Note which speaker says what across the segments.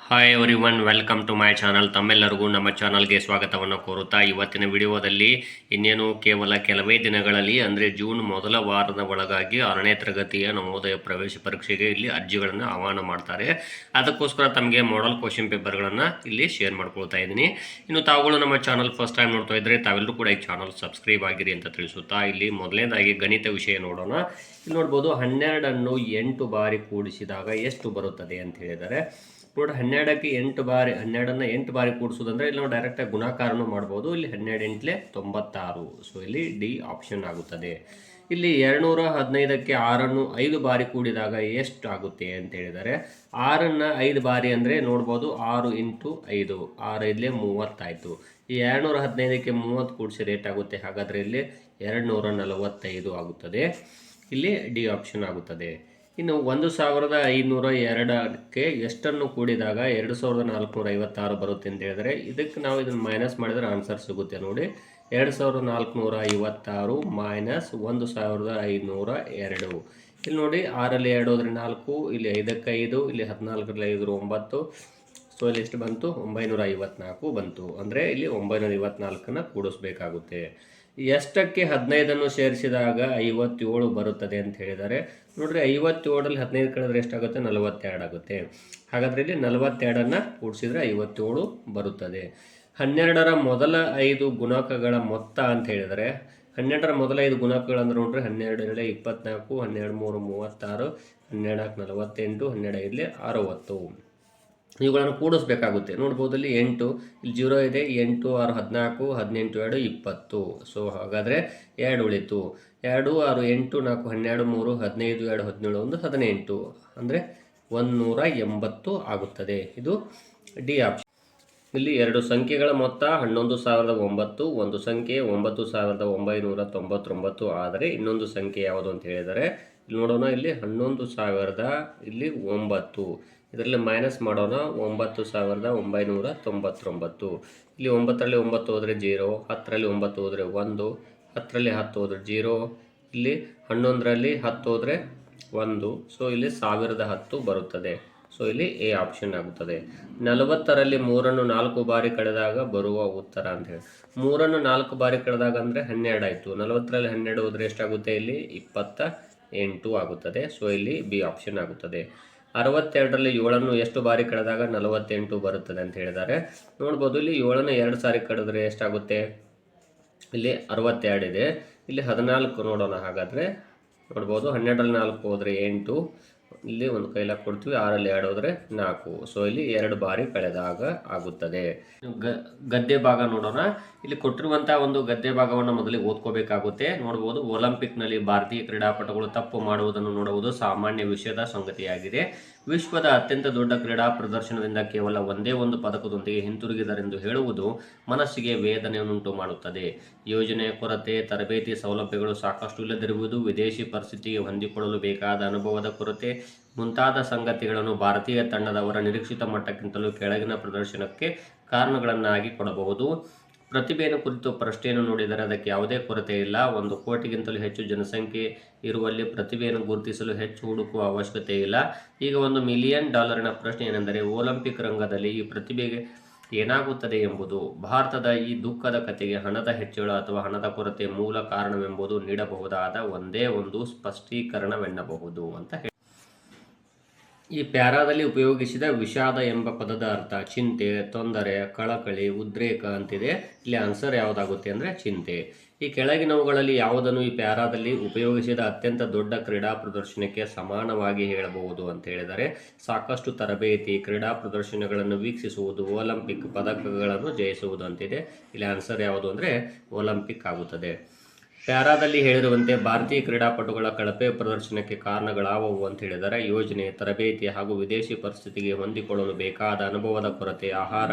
Speaker 1: Hi everyone, welcome to my channel. ತಮ್ಮೆಲ್ಲರಿಗೂ ನಮ್ಮ ಚಾನಲ್ಗೆ ಸ್ವಾಗತವನ್ನು ಕೋರುತ್ತಾ ಇವತ್ತಿನ ವಿಡಿಯೋದಲ್ಲಿ ಇನ್ನೇನು ಕೇವಲ ಕೆಲವೇ ದಿನಗಳಲ್ಲಿ ಅಂದರೆ ಜೂನ್ ಮೊದಲ ವಾರದ ಒಳಗಾಗಿ 6ನೇ ತರಗತಿಯ ನವೋದಯ ಪ್ರವೇಶ ಪರೀಕ್ಷೆಗೆ ಇಲ್ಲಿ ಅರ್ಜಿಗಳನ್ನು ಆಹ್ವಾನ ಮಾಡ್ತಾರೆ. ಅದಕ್ಕೋಸ್ಕರ ತಮಗೆ ಮಾಡೆಲ್ ಕ್ವಶನ್ ಪೇಪರ್ಗಳನ್ನು ಇಲ್ಲಿ ಶೇರ್ ಮಾಡ್ಕೊಳ್ತಾ ಇದ್ದೀನಿ. ಇನ್ನು ತಾವುಗಳು ನಮ್ಮ ಚಾನಲ್ ಫಸ್ಟ್ ಟೈಮ್ ನೋಡ್ತಾ ಇದ್ದರೆ ತಾವೆಲ್ಲರೂ ಕೂಡ ಈ ಚಾನಲ್ ಸಬ್ಸ್ಕ್ರೈಬ್ ಆಗಿರಿ ಅಂತ ತಿಳಿಸುತ್ತಾ ಇಲ್ಲಿ ಮೊದಲನೇದಾಗಿ ಗಣಿತ ವಿಷಯ ನೋಡೋಣ. ಇಲ್ಲಿ ನೋಡ್ಬೋದು 12ಅನ್ನು 8 ಬಾರಿ ಕೂಡಿಸಿದಾಗ ಎಷ್ಟು ಬರುತ್ತದೆ ಅಂತ ಹೇಳಿದರೆ ನೋಡಿ, 12ಕ್ಕೆ 8 ಬಾರಿ 12ಅನ್ನು 8 ಬಾರಿ ಕೂಡಿಸೋದಂದ್ರೆ ಇಲ್ಲಿ ನಾವು ಡೈರೆಕ್ಟಾಗಿ ಗುಣಾಕಾರನೂ ಮಾಡ್ಬೋದು. ಇಲ್ಲಿ 12 × 96, ಸೊ ಇಲ್ಲಿ ಡಿ ಆಪ್ಷನ್ ಆಗುತ್ತದೆ. ಇಲ್ಲಿ 215ಕ್ಕೆ 6ಅನ್ನು 5 ಬಾರಿ ಕೂಡಿದಾಗ ಎಷ್ಟು ಆಗುತ್ತೆ ಅಂತ ಹೇಳಿದರೆ 6ಅನ್ನು 5 ಬಾರಿ ಅಂದರೆ ನೋಡ್ಬೋದು 6 × 5, 6 5 30 ಆಯಿತು. ಈ 215ಕ್ಕೆ 30 ಕೂಡಿಸಿ ರೇಟ್ ಆಗುತ್ತೆ, ಹಾಗಾದರೆ ಇಲ್ಲಿ 245 ಆಗುತ್ತದೆ. ಇಲ್ಲಿ ಡಿ ಆಪ್ಷನ್ ಆಗುತ್ತದೆ. ಇನ್ನು 1502ಕ್ಕೆ ಎಷ್ಟನ್ನು ಕೂಡಿದಾಗ 2456 ಬರುತ್ತೆ ಅಂತ ಹೇಳಿದರೆ ಇದಕ್ಕೆ ನಾವು ಇದನ್ನು ಮೈನಸ್ ಮಾಡಿದರೆ ಆನ್ಸರ್ ಸಿಗುತ್ತೆ. ನೋಡಿ, 2456 ಮೈನಸ್ 1502. ಇಲ್ಲಿ ನೋಡಿ, 6ರಲ್ಲಿ 2 ಹೋದರೆ 4, ಇಲ್ಲಿ 5ಕ್ಕೆ 5, ಇಲ್ಲಿ 14ರಲ್ಲಿ 5 9, ಸೊ ಇಲ್ಲಿ ಎಷ್ಟು ಬಂತು? 954 ಬಂತು. ಅಂದರೆ ಇಲ್ಲಿ 954ನ್ನು ಕೂಡಿಸ್ಬೇಕಾಗುತ್ತೆ. ಎಷ್ಟಕ್ಕೆ 15ಅನ್ನು ಸೇರಿಸಿದಾಗ 57 ಬರುತ್ತದೆ ಅಂತ ಹೇಳಿದರೆ ನೋಡ್ರಿ, 57ರಲ್ಲಿ 15 ಕಳೆದ್ರೆ ಎಷ್ಟಾಗುತ್ತೆ? 42 ಆಗುತ್ತೆ. ಹಾಗಾದರೆ ಇಲ್ಲಿ 42ಅನ್ನು ಕೂಡಿಸಿದ್ರೆ 57 ಬರುತ್ತದೆ. 12ರ ಮೊದಲ 5 ಗುಣಕಗಳ ಮೊತ್ತ ಅಂತ ಹೇಳಿದರೆ 12ರ ಮೊದಲ 5 ಗುಣಕಗಳಂದ್ರೆ ನೋಡ್ರಿ, 12 × 24, 12 × 36, 12 × 48, 12 × 60. ಇವುಗಳನ್ನು ಕೂಡಿಸ್ಬೇಕಾಗುತ್ತೆ. ನೋಡ್ಬೋದು ಇಲ್ಲಿ 8, ಇಲ್ಲಿ 0 ಇದೆ, 8 6 14, 18 2 20. ಸೊ ಹಾಗಾದರೆ 2 ಉಳಿತು. 2 6 8 4 12 3 15 2 17 1 18, ಅಂದರೆ 180 ಆಗುತ್ತದೆ. ಇದು ಡಿ ಆಪ್ಷನ್. ಇಲ್ಲಿ 2 ಸಂಖ್ಯೆಗಳ ಮೊತ್ತ 11009, ಒಂದು ಸಂಖ್ಯೆ 9999 ಆದರೆ ಇನ್ನೊಂದು ಸಂಖ್ಯೆ ಯಾವುದು ಅಂತ ಹೇಳಿದರೆ ಇಲ್ಲಿ ನೋಡೋಣ. ಇಲ್ಲಿ 11000 ಇಲ್ಲಿ 9, ಇದರಲ್ಲಿ ಮೈನಸ್ ಮಾಡೋಣ. 9999. ಇಲ್ಲಿ 9ರಲ್ಲಿ 9 ಹೋದರೆ 0, 10ರಲ್ಲಿ 9 ಹೋದರೆ 1, 10ರಲ್ಲಿ 10 ಹೋದರೆ 0, ಇಲ್ಲಿ 11ರಲ್ಲಿ 10 ಹೋದರೆ 1, ಸೊ ಇಲ್ಲಿ 1010 ಬರುತ್ತದೆ. ಸೊ ಇಲ್ಲಿ ಎ ಆಪ್ಷನ್ ಆಗುತ್ತದೆ. 40ರಲ್ಲಿ 3ಅನ್ನು 4 ಬಾರಿ ಕಳೆದಾಗ ಬರುವ ಉತ್ತರ ಅಂತ ಹೇಳಿ 3ಅನ್ನು 4 ಬಾರಿ ಕಳೆದಾಗ ಅಂದರೆ 12 ಆಯಿತು. 40ರಲ್ಲಿ 12 ಹೋದರೆ ಎಷ್ಟಾಗುತ್ತೆ? ಇಲ್ಲಿ 28 ಆಗುತ್ತದೆ. ಸೊ ಇಲ್ಲಿ ಬಿ ಆಪ್ಷನ್ ಆಗುತ್ತದೆ. 62ರಲ್ಲಿ 7ಅನ್ನು ಎಷ್ಟು ಬಾರಿ ಕಳೆದಾಗ 48 ಬರುತ್ತದೆ ಅಂತ ಹೇಳಿದ್ದಾರೆ. ನೋಡ್ಬೋದು, ಇಲ್ಲಿ 7ಅನ್ನು 2 ಸಾರಿ ಕಳೆದ್ರೆ ಎಷ್ಟಾಗುತ್ತೆ? ಇಲ್ಲಿ 62 ಇದೆ. ಇಲ್ಲಿ 14 ನೋಡೋಣ. ಹಾಗಾದರೆ ನೋಡ್ಬೋದು, 12ರಲ್ಲಿ 4 ಹೋದರೆ 8, ಇಲ್ಲಿ ಒಂದು ಕೈಲಾಕ್ ಕೊಡ್ತೀವಿ, 6ರಲ್ಲಿ 2 ಹೋದರೆ 4, ಸೊ ಇಲ್ಲಿ 2 ಬಾರಿ ಕಳೆದಾಗ ಆಗುತ್ತದೆ. ಗದ್ದೆ ಭಾಗ ನೋಡೋಣ. ಇಲ್ಲಿ ಕೊಟ್ಟಿರುವಂತಹ ಒಂದು ಗದ್ದೆ ಭಾಗವನ್ನು ಮೊದಲಿಗೆ ಓದ್ಕೋಬೇಕಾಗುತ್ತೆ. ನೋಡ್ಬೋದು, ಒಲಿಂಪಿಕ್ನಲ್ಲಿ ಭಾರತೀಯ ಕ್ರೀಡಾಪಟುಗಳು ತಪ್ಪು ಮಾಡುವುದನ್ನು ನೋಡುವುದು ಸಾಮಾನ್ಯ ವಿಷಯದ ಸಂಗತಿಯಾಗಿದೆ. ವಿಶ್ವದ ಅತ್ಯಂತ ದೊಡ್ಡ ಕ್ರೀಡಾ ಪ್ರದರ್ಶನದಿಂದ ಕೇವಲ ಒಂದೇ ಒಂದು ಪದಕದೊಂದಿಗೆ ಹಿಂತಿರುಗಿದರೆಂದು ಹೇಳುವುದು ಮನಸ್ಸಿಗೆ ವೇದನೆಯನ್ನುಂಟು ಮಾಡುತ್ತದೆ. ಯೋಜನೆಯ ಕೊರತೆ, ತರಬೇತಿ ಸೌಲಭ್ಯಗಳು ಸಾಕಷ್ಟು ಇಲ್ಲದಿರುವುದು, ವಿದೇಶಿ ಪರಿಸ್ಥಿತಿಗೆ ಹೊಂದಿಕೊಳ್ಳಲು ಬೇಕಾದ ಅನುಭವದ ಕೊರತೆ ಮುಂತಾದ ಸಂಗತಿಗಳನ್ನು ಭಾರತೀಯ ತಂಡದವರ ನಿರೀಕ್ಷಿತ ಮಟ್ಟಕ್ಕಿಂತಲೂ ಕೆಳಗಿನ ಪ್ರದರ್ಶನಕ್ಕೆ ಕಾರಣಗಳನ್ನಾಗಿ ಕೊಡಬಹುದು. ಪ್ರತಿಭೆಯನ್ನು ಕುರಿತು ಪ್ರಶ್ನೆಯನ್ನು ನೋಡಿದರೆ ಅದಕ್ಕೆ ಯಾವುದೇ ಕೊರತೆ ಇಲ್ಲ. 1 ಕೋಟಿಗಿಂತಲೂ ಹೆಚ್ಚು ಜನಸಂಖ್ಯೆ ಇರುವಲ್ಲಿ ಪ್ರತಿಭೆಯನ್ನು ಗುರುತಿಸಲು ಹೆಚ್ಚು ಹುಡುಕುವ ಅವಶ್ಯಕತೆ ಇಲ್ಲ. ಈಗ $1 ಮಿಲಿಯನ್ ಪ್ರಶ್ನೆ ಏನೆಂದರೆ, ಒಲಿಂಪಿಕ್ ರಂಗದಲ್ಲಿ ಈ ಪ್ರತಿಭೆಗೆ ಏನಾಗುತ್ತದೆ ಎಂಬುದು. ಭಾರತದ ಈ ದುಃಖದ ಕಥೆಗೆ ಹಣದ ಹೆಚ್ಚಳ ಅಥವಾ ಹಣದ ಕೊರತೆ ಮೂಲ ಕಾರಣವೆಂಬುದು ನೀಡಬಹುದಾದ ಒಂದೇ ಒಂದು ಸ್ಪಷ್ಟೀಕರಣವೆನ್ನಬಹುದು ಅಂತ ಹೇಳಿ. ಈ ಪ್ಯಾರಾದಲ್ಲಿ ಉಪಯೋಗಿಸಿದ ವಿಷಾದ ಎಂಬ ಪದದ ಅರ್ಥ ಚಿಂತೆ, ತೊಂದರೆ, ಕಳಕಳಿ, ಉದ್ರೇಕ ಅಂತಿದೆ. ಇಲ್ಲಿ ಆನ್ಸರ್ ಯಾವುದಾಗುತ್ತೆ ಅಂದರೆ ಚಿಂತೆ. ಈ ಕೆಳಗಿನವುಗಳಲ್ಲಿ ಯಾವುದನ್ನು ಈ ಪ್ಯಾರಾದಲ್ಲಿ ಉಪಯೋಗಿಸಿದ ಅತ್ಯಂತ ದೊಡ್ಡ ಕ್ರೀಡಾ ಪ್ರದರ್ಶನಕ್ಕೆ ಸಮಾನವಾಗಿ ಹೇಳಬಹುದು ಅಂತ ಹೇಳಿದರೆ ಸಾಕಷ್ಟು ತರಬೇತಿ, ಕ್ರೀಡಾ ಪ್ರದರ್ಶನಗಳನ್ನು ವೀಕ್ಷಿಸುವುದು, ಒಲಿಂಪಿಕ್ ಪದಕಗಳನ್ನು ಜಯಿಸುವುದು ಅಂತಿದೆ. ಇಲ್ಲಿ ಆನ್ಸರ್ ಯಾವುದು ಅಂದರೆ ಒಲಿಂಪಿಕ್ ಆಗುತ್ತದೆ. ಪ್ಯಾರಾದಲ್ಲಿ ಹೇಳಿರುವಂತೆ ಭಾರತೀಯ ಕ್ರೀಡಾಪಟುಗಳ ಕಳಪೆ ಪ್ರದರ್ಶನಕ್ಕೆ ಕಾರಣಗಳಾವವು ಅಂತ ಹೇಳಿದರೆ ಯೋಜನೆ, ತರಬೇತಿ ಹಾಗೂ ವಿದೇಶಿ ಪರಿಸ್ಥಿತಿಗೆ ಹೊಂದಿಕೊಳ್ಳಲು ಬೇಕಾದ ಅನುಭವದ ಕೊರತೆ, ಆಹಾರ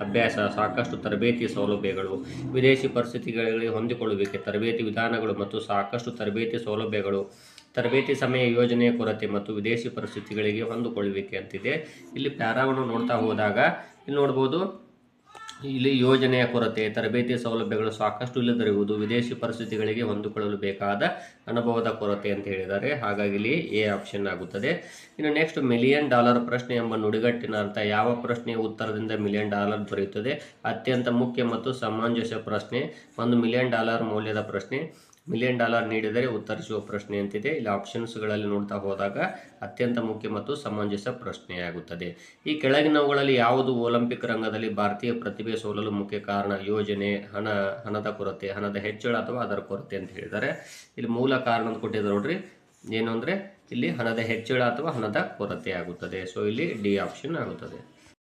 Speaker 1: ಅಭ್ಯಾಸ, ಸಾಕಷ್ಟು ತರಬೇತಿ ಸೌಲಭ್ಯಗಳು, ವಿದೇಶಿ ಪರಿಸ್ಥಿತಿಗಳಿಗೆ ಹೊಂದಿಕೊಳ್ಳುವಿಕೆ, ತರಬೇತಿ ವಿಧಾನಗಳು ಮತ್ತು ಸಾಕಷ್ಟು ತರಬೇತಿ ಸೌಲಭ್ಯಗಳು, ತರಬೇತಿ ಸಮಯ ಯೋಜನೆಯ ಕೊರತೆ ಮತ್ತು ವಿದೇಶಿ ಪರಿಸ್ಥಿತಿಗಳಿಗೆ ಹೊಂದಿಕೊಳ್ಳುವಿಕೆ ಅಂತಿದೆ. ಇಲ್ಲಿ ಪ್ಯಾರಾವನ್ನು ನೋಡ್ತಾ ಹೋದಾಗ ಇಲ್ಲಿ ನೋಡ್ಬೋದು, ಇಲ್ಲಿ ಯೋಜನೆಯ ಕೊರತೆ, ತರಬೇತಿ ಸೌಲಭ್ಯಗಳು ಸಾಕಷ್ಟು ಇಲ್ಲದಿರುವುದು, ವಿದೇಶಿ ಪರಿಸ್ಥಿತಿಗಳಿಗೆ ಹೊಂದಿಕೊಳ್ಳಲು ಬೇಕಾದ ಅನುಭವದ ಕೊರತೆ ಅಂತ ಹೇಳಿದ್ದಾರೆ. ಹಾಗಾಗಿ ಇಲ್ಲಿ ಎ ಆಪ್ಷನ್ ಆಗುತ್ತದೆ. ಇನ್ನು ನೆಕ್ಸ್ಟ್ $1,000,000 ಪ್ರಶ್ನೆ ಎಂಬ ನುಡಿಗಟ್ಟಿನ ಅರ್ಥ. ಯಾವ ಪ್ರಶ್ನೆಯ ಉತ್ತರದಿಂದ $1,000,000 ದೊರೆಯುತ್ತದೆ? ಅತ್ಯಂತ ಮುಖ್ಯ ಮತ್ತು ಸಮಂಜಸ ಪ್ರಶ್ನೆ, $1,000,000 ಮೌಲ್ಯದ ಪ್ರಶ್ನೆ, $1,000,000 ನೀಡಿದರೆ ಉತ್ತರಿಸುವ ಪ್ರಶ್ನೆ ಅಂತಿದೆ. ಇಲ್ಲಿ ಆಪ್ಷನ್ಸ್ಗಳಲ್ಲಿ ನೋಡ್ತಾ ಹೋದಾಗ ಅತ್ಯಂತ ಮುಖ್ಯ ಮತ್ತು ಸಮಂಜಸ ಪ್ರಶ್ನೆಯಾಗುತ್ತದೆ. ಈ ಕೆಳಗಿನವುಗಳಲ್ಲಿ ಯಾವುದು ಒಲಿಂಪಿಕ್ ರಂಗದಲ್ಲಿ ಭಾರತೀಯ ಪ್ರತಿಭೆ ಸೋಲಲು ಮುಖ್ಯ ಕಾರಣ? ಯೋಜನೆ, ಹಣದ ಕೊರತೆ, ಹಣದ ಹೆಚ್ಚಳ ಅಥವಾ ಅದರ ಕೊರತೆ ಅಂತ ಹೇಳಿದ್ದಾರೆ. ಇಲ್ಲಿ ಮೂಲ ಕಾರಣ ಅಂತ ಕೊಟ್ಟಿದ್ದಾರೆ ನೋಡ್ರಿ, ಏನು ಅಂದರೆ ಇಲ್ಲಿ ಹಣದ ಹೆಚ್ಚಳ ಅಥವಾ ಹಣದ ಕೊರತೆ ಆಗುತ್ತದೆ. ಸೊ ಇಲ್ಲಿ ಡಿ ಆಪ್ಷನ್ ಆಗುತ್ತದೆ.